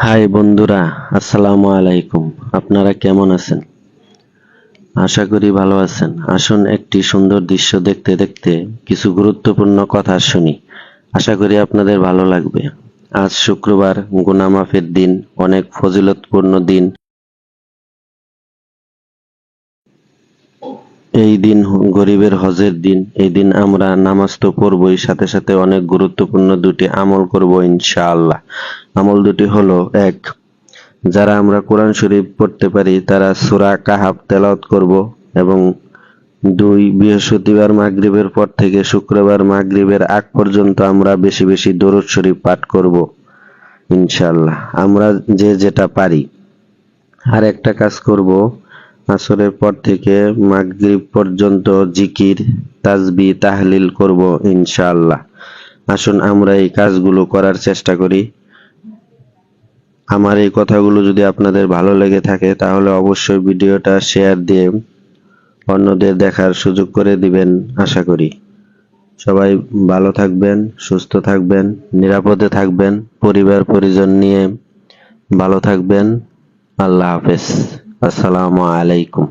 High বন্ধুরা, আসসালামু আলাইকুম। আপনারা কেমন আছেন? আশা করি ভালো আছেন। আসুন একটি সুন্দর দৃশ্য দেখতে দেখতে কিছু গুরুত্বপূর্ণ কথা শুনি। আশা করি আপনাদের ভালো লাগবে। আজ শুক্রবার, গুনাহ মাফের দিন, অনেক ফজিলতপূর্ণ দিন। এই দিন গরিবের হজের দিন। এই দিন আমরা নামাজ তো পড়বই, সাথে সাথে অনেক গুরুত্বপূর্ণ দুটি আমল করব ইনশাআল্লাহ। আমল দুটি হলো, এক, যারা আমরা কোরআন শরীফ পড়তে পারি তারা সূরা কাহাফ তেলাওয়াত করব, এবং দুই, বৃহস্পতিবার মাগরিবের পর থেকে শুক্রবার মাগরিবের আগ পর্যন্ত আমরা বেশি বেশি দরুদ শরীফ পাঠ করব ইনশাআল্লাহ, আমরা যে যেটা পারি। আর একটা কাজ করব, আসরের পর থেকে মাগরিব পর্যন্ত জিকির, তাসবিহ, তাহলিল করব ইনশাআল্লাহ। আসুন আমরা এই কাজগুলো করার চেষ্টা করি। আমার এই কথাগুলো যদি আপনাদের ভালো লেগে থাকে তাহলে অবশ্যই ভিডিওটা শেয়ার দিয়ে অন্যদের দেখার সুযোগ করে দিবেন আশা করি। সবাই ভালো থাকবেন, সুস্থ থাকবেন, নিরাপদে থাকবেন, পরিবার পরিজন নিয়ে ভালো থাকবেন। আল্লাহ হাফেজ। আসসালামু আলাইকুম।